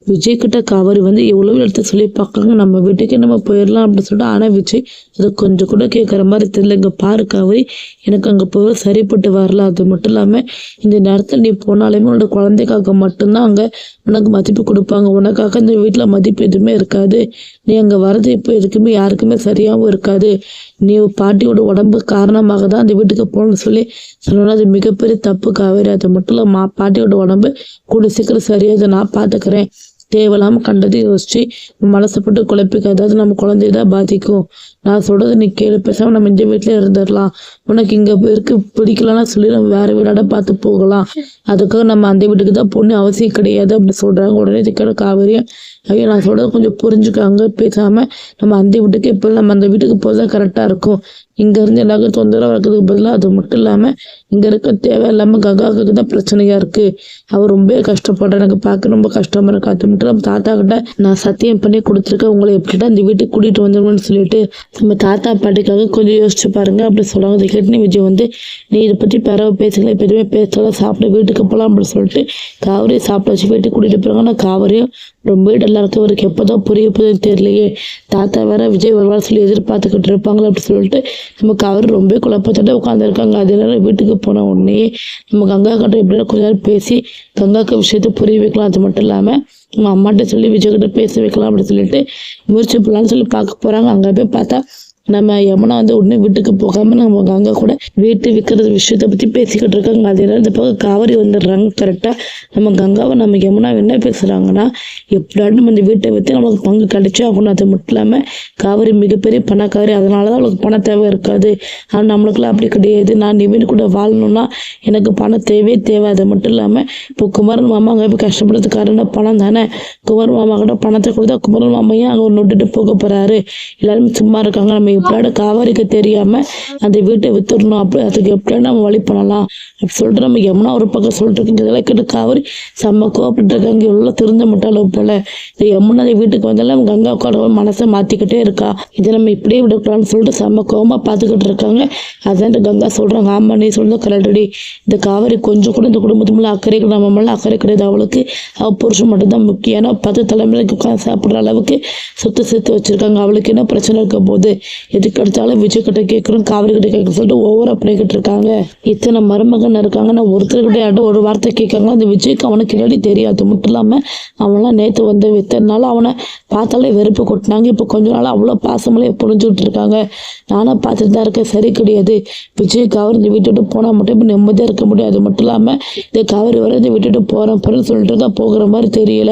விஜய் கிட்ட காவேரி வந்து எவ்வளோ இடத்த சொல்லி பார்க்குறாங்க, நம்ம வீட்டுக்கே நம்ம போயிடலாம் அப்படின்னு சொல்லிட்டு. ஆனால் விஜய் அதை கொஞ்சம் கூட கேட்குற மாதிரி தெரியல. இங்கே பாரு காவேரி, எனக்கு அங்கே போய் சரிப்பட்டு வரல. அது மட்டும் இல்லாமல் இந்த நேரத்தில் நீ போனாலுமே உன்னோட குழந்தைக்காக மட்டும்தான் அங்கே உனக்கு மதிப்பு கொடுப்பாங்க. உனக்காக இந்த வீட்டில் மதிப்பு எதுவுமே இருக்காது. நீ அங்கே வர்றது இப்போ எதுக்குமே யாருக்குமே சரியாகவும் இருக்காது. நீ பாட்டியோட உடம்பு காரணமாக தான் அந்த வீட்டுக்கு போகணும்னு சொல்லி சொன்னோன்னா அது மிகப்பெரிய தப்பு காவேரி. அது மட்டும் இல்லை, பாட்டியோட உடம்பு கூட சீக்கிரம் சரியாக நான் பார்த்துக்கிறேன். தேவையில்லாமல் கண்டது யோசிச்சு மனசப்பட்டு குழப்பிக்க, அதாவது நம்ம குழந்தைய தான் பாதிக்கும். நான் சொல்றது நீ கேளு, பேசாமல் நம்ம இந்த வீட்டிலே இருந்துடலாம். உனக்கு இங்கே இருக்கு பிடிக்கலன்னா சொல்லி நம்ம வேற வீடாட பார்த்து போகலாம். அதுக்காக நம்ம அந்த வீட்டுக்கு தான் பொண்ணு அவசியம் கிடையாது அப்படின்னு சொல்றாங்க. உடனே கேட்க காவேரியும், ஐயோ நான் சொல்றது கொஞ்சம் புரிஞ்சுக்காங்க, பேசாம நம்ம அந்த வீட்டுக்கு இப்போ நம்ம அந்த வீட்டுக்கு போதான் கரெக்டா இருக்கும். இங்க இருந்து எல்லாருக்கும் தொந்தரவு இருக்கிறதுக்கு பதிலாக. அது மட்டும் இல்லாம இங்க இருக்க தேவையில்லாம கங்காவுக்கு தான் பிரச்சனையா இருக்கு. அவர் ரொம்ப கஷ்டப்படுற, எனக்கு பார்க்க ரொம்ப கஷ்டமா இருக்கு. அது மட்டும் நம்ம தாத்தா கிட்ட நான் சத்தியம் பண்ணி கொடுத்துருக்கேன், உங்களை எப்படிடா இந்த வீட்டுக்கு கூட்டிட்டு வந்துருவோம்னு சொல்லிட்டு நம்ம தாத்தா பாட்டிக்காக கொஞ்சம் யோசிச்சு பாருங்க அப்படி சொல்லுவாங்க. அதை கேட்டு விஜய் வந்து, நீ இதை பற்றி பரவ பேசல, இப்போ எதுவுமே பேசலாம், சாப்பிட வீட்டுக்கு போகலாம் அப்படின்னு சொல்லிட்டு காவிரியை சாப்பிட வச்சு வீட்டுக்கு கூட்டிட்டு போறாங்க. ஆனால் காவிரியும் ரொம்ப டல்லாக இருக்கு. அவருக்கு எப்போதான் புரிய போகுதுன்னு தெரியலையே. தாத்தா வேற விஜய் வருவார் சொல்லி எதிர்பார்த்துக்கிட்டு இருப்பாங்களே அப்படி சொல்லிட்டு நமக்கு அவர் ரொம்ப குழப்பத்தோட உட்காந்துருக்காங்க. அது எல்லாரும் வீட்டுக்கு போன உடனே நம்ம கங்கா கிட்ட எப்படின்னா கொஞ்ச நேரம் பேசி கங்காக்கு விஷயத்த புரிய வைக்கலாம். அது மட்டும் இல்லாமல் நம்ம அம்மாட்ட சொல்லி விஜய் கிட்ட பேச வைக்கலாம் அப்படின்னு சொல்லிட்டு முயற்சி பண்ணலான்னு சொல்லி பார்க்க போறாங்க. அங்கே போய் பார்த்தா நம்ம யமுனா வந்து உடனே வீட்டுக்கு போகாம நம்ம கங்கா கூட வீட்டு விற்கிறது விஷயத்த பத்தி பேசிக்கிட்டு இருக்காங்க. அது இந்த பக்கம் காவேரி வந்துடுறாங்க. கரெக்டா நம்ம கங்காவை நம்ம யமுனா என்ன பேசுறாங்கன்னா, எப்படியாவது நம்ம இந்த வீட்டை விற்று நம்மளுக்கு பங்கு கிடைச்சே ஆகணும். அது மட்டும் இல்லாம காவேரி மிகப்பெரிய பணக்காரி, அதனாலதான் அவளுக்கு பண தேவை இருக்காது. ஆனா நம்மளுக்குலாம் அப்படி கிடையாது. நான் நிவின் கூட வாழணும்னா எனக்கு பண தேவையே தேவை. அது மட்டும் இல்லாம இப்போ குமரன் மாமா அங்கே போய் கஷ்டப்படுறதுக்கு காரணம் பணம் தானே. குமரன் மாமா கிட்ட பணத்தை கொடுத்தா குமரன் மாமையும் அங்கே நொட்டுட்டு போக போறாரு. எல்லாருமே சும்மா இருக்காங்க. நம்ம எப்படியாவது காவேரிக்கு தெரியாம அந்த வீட்டை வித்துடணும், அப்படி அதுக்கு எப்படியாவது நம்ம வழி பண்ணலாம் அப்படி சொல்லிட்டு நம்ம யமுனா ஒரு பக்கம் சொல்லிட்டு இருக்கீங்க. இதெல்லாம் கேட்டு காவேரி செம்ம கோவப்பட்டு இருக்காங்க. இவ்வளோ திருந்த மாட்டாலும் போல இந்த யமுனா வீட்டுக்கு வந்தாலும் கங்கா உட்கார மனசை மாத்திக்கிட்டே இருக்கா. இதை நம்ம இப்படியே விடக்கூடாதுன்னு சொல்லிட்டு செம்ம கோவமா பார்த்துக்கிட்டு இருக்காங்க. அதான் கங்கா சொல்றாங்க, ஆமா நீ சொல்றது கரெக்டடி. இந்த காவேரி கொஞ்சம் கூட இந்த குடும்பத்து மேல அக்கறை கிடையாது, நம்ம மேல அக்கறை கிடையாது. அவளுக்கு அவ புருஷன் மட்டும்தான் முக்கியம். ஏன்னா 10 தலைமுறைக்கு உட்காந்து சாப்பிட்ற அளவுக்கு சொத்து சேர்த்து வச்சிருக்காங்க. அவளுக்கு என்ன பிரச்சனை இருக்க போது, எதுக்கு எடுத்தாலும் விஜய் கிட்ட கேட்கறோம், காவிரி கிட்ட கேட்கணும் சொல்லிட்டு ஓவரா பண்ணிக்கிட்டு இருக்காங்க. இத்தனை மருமகன் இருக்காங்க, நான் ஒருத்தர்கிட்ட யார்ட்ட ஒரு வார்த்தை கேட்காங்க. அந்த விஜய்க்கு அவனுக்கு கிளடி தெரியாது. மட்டும் இல்லாம அவன்லாம் நேற்று வந்து வித்தனால அவனை பார்த்தாலே வெறுப்பு கொட்டினாங்க. இப்போ கொஞ்ச நாள் அவ்வளோ பாசமலே புரிஞ்சுக்கிட்டு இருக்காங்க. நானும் பார்த்துட்டு தான் இருக்கேன், சரி கிடையாது. விஜய் காவிரி இந்த விட்டுட்டு போனால் மட்டும் இப்போ நிம்மதியாக இருக்க முடியாது. அது மட்டும் இல்லாமல் இந்த காவிரி வர இந்த விட்டுட்டு போகிறேன் சொல்லிட்டு தான் போகிற மாதிரி தெரியல.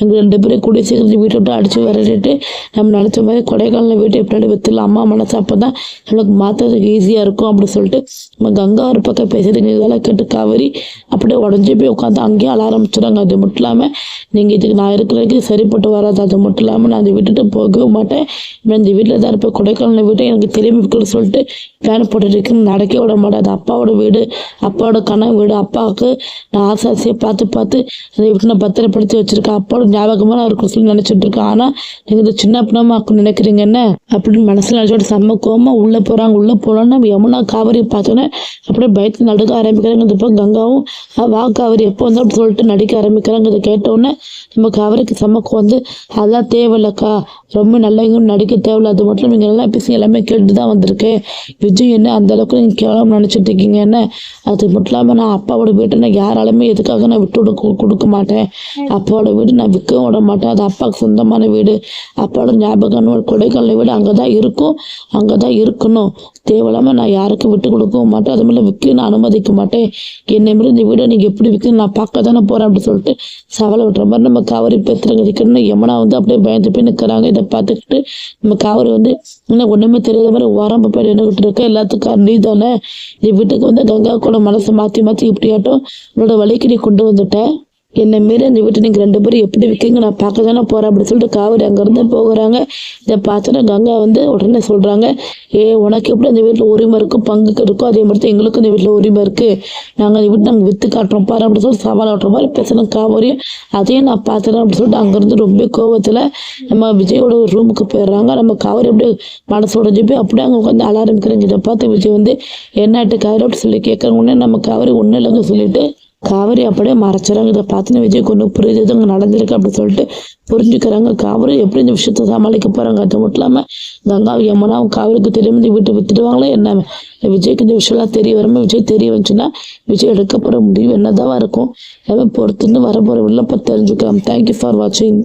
எங்கள் 2 பேரும் கூடிய சீக்கிரம் வீட்டை விட்டு அடிச்சு விரட்டிட்டு நம்ம நினச்ச மாதிரி கொடைக்கானல் வீட்டை எப்படி வித்துலாம். அம்மா மனசு அப்போ தான் நம்மளுக்கு மாற்றுறதுக்கு ஈஸியாக இருக்கும் அப்படின்னு சொல்லிட்டு நம்ம கங்கா ஒரு பக்கம் பேசுறீங்க. இதெல்லாம் கேட்டு காவேரி அப்படியே உடஞ்சி போய் உட்காந்து அங்கேயே அழ ஆரம்பிச்சிடுறாங்க. அது மட்டும் இல்லாமல் நீங்கள் இதுக்கு நான் இருக்கிறதுக்கு சரிப்பட்டு வராது. அது மட்டும் இல்லாமல் நான் அந்த விட்டுட்டு போகவே மாட்டேன், நான் இந்த வீட்டில் தான் இருப்பேன். கொடைக்கானல் வீட்டை எனக்கு திரும்பி விற்கணும்னு சொல்லிட்டு பிளான் போட்டுருக்கு. நடக்க விட மாட்டேன். அது அப்பாவோட வீடு, அப்பாவோட கனவு வீடு. அப்பாவுக்கு நான் ஆசாசியை பார்த்து அந்த வீட்டை நான் பத்திரப்படுத்தி வச்சிருக்கேன். அப்பாவோட ஞாபகமாக நான் இருக்கும் சொல்லி நினச்சிட்டு இருக்கேன். ஆனால் நீங்கள் இந்த சின்ன பின்னமாக்கு நினைக்கிறீங்க என்ன அப்படின்னு மனசில் நினச்சோட செம்ம கோவமா உள்ளே போகிறாங்க. உள்ளே போகலான்னு நம்ம யமுனா காவேரி பார்த்தோன்னே அப்படியே பயத்து நடுக்க ஆரம்பிக்கிறாங்க. இந்த பக்கம் கங்காவும் வா காவேரி எப்போ வந்தோம் அப்படின்னு சொல்லிட்டு நடிக்க ஆரம்பிக்கிறாங்க. இதை கேட்டோடனே நம்ம காவேரிக்கு செம்மக்கு வந்து அதெல்லாம் தேவையில்லக்கா, ரொம்ப நல்லவங்க நடிக்க தேவையில்ல. அது மட்டும் நீங்கள் எல்லாம் பேசி எல்லாமே கேட்டு தான் வந்திருக்கேன். விஜய் என்ன அந்த அளவுக்கு நீங்கள் கேவலம் நினச்சிட்டு இருக்கீங்க என்ன. அது மட்டும் இல்லாமல் நான் அப்பாவோட வீட்டை நான் யாராலுமே எதுக்காக நான் விட்டு கொடுக்க மாட்டேன். அப்பாவோட வீடு நான் விற்கவும் விட மாட்டேன். அது அப்பாவுக்கு சொந்தமான வீடு, அப்பாவோட ஞாபகம் கொடைக்கானல் வீடு அங்கே தான் இருக்கும், அங்கே தான் இருக்கணும். தேவையில்லாமல் நான் யாருக்கும் விட்டு கொடுக்கவும் மாட்டேன். அது மேலே விற்க நான் அனுமதிக்க மாட்டேன். என்னை மாரி இந்த வீடை நீங்கள் எப்படி விற்க நான் பார்க்க தானே போகிறேன் அப்படின்னு சொல்லிட்டு சவாலை விட்டுற மாதிரி நம்ம காவேரி பேத்துறங்க இருக்கணும்னு யமுனா வந்து அப்படியே பயந்து போய் நிற்கிறாங்க. இதை பார்த்துக்கிட்டு நம்ம காவேரி வந்து இன்னும் ஒன்றுமே தெரியாத மாதிரி ஓரம்ப போய் நின்றுக்கிட்டு இருக்க. எல்லாத்துக்கும் நீ தானே இந்த வீட்டுக்கு வந்து கங்கா கூட மனசை மாற்றி இப்படியாட்டும் உன்னோட வழிக்கு நீ கொண்டு வந்துட்டேன். என்னை மாரி அந்த வீட்டை நீங்கள் 2 பேரும் எப்படி விற்கீங்க நான் பார்க்க தானே போகிறேன் அப்படின்னு சொல்லிட்டு காவேரி அங்கேருந்து போகிறாங்க. இதை பார்த்தோன்னா கங்கா வந்து உடனே சொல்கிறாங்க, உனக்கு எப்படி அந்த வீட்டில் உரிமை இருக்கும், பங்குக்கு இருக்கும், அதே மாதிரி தான் எங்களுக்கும் இந்த வீட்டில் உரிமை இருக்குது. நாங்கள் அந்த வீட்டை நாங்கள் விற்று காட்டுறோம் பாரு அப்படின்னு சொல்லிட்டு சவால் ஓட்டுற மாதிரி பேசணும் காவேரியும். அதையும் நான் பார்த்துறேன் அப்படின்னு சொல்லிட்டு அங்கேருந்து ரொம்ப கோவத்தில் நம்ம விஜயோட ரூமுக்கு போயிடுறாங்க. நம்ம காவேரி அப்படியே மனசு உடஞ்சி போய் அப்படியே அங்கே உட்காந்து அழ ஆரம்பிக்கிறாங்க. இதை பார்த்து விஜய் வந்து என்னாட்டு காவேரி அப்படி சொல்லி கேட்குறாங்க. உடனே நம்ம காவேரி ஒன்றும் இல்லைங்க சொல்லிட்டு காவேரி அப்படியே மறைச்சிடறாங்க. இதை பார்த்துன்னு விஜய்க்கு ஒன்று புரியுது, இது அங்கே நடந்திருக்கு அப்படின்னு சொல்லிட்டு புரிஞ்சுக்கிறாங்க. காவேரி எப்படி இந்த விஷயத்த சமாளிக்க போறாங்க. அது மட்டும் இல்லாமல் கங்காவும் யமுனாவும் காவேரிக்கு தெரியாம இந்த வீட்டை வித்துடுவாங்களா என்ன? விஜய்க்கு இந்த விஷயம்லாம் தெரிய வராமல் விஜய் தெரிய வந்துச்சுன்னா விஜய் எடுக்கப்படுற முடிவு என்னதான் இருக்கும். பொறுத்துன்னு வரப்போற வில்லப்ப தெரிஞ்சுக்கலாம். தேங்க்யூ ஃபார் வாட்சிங்.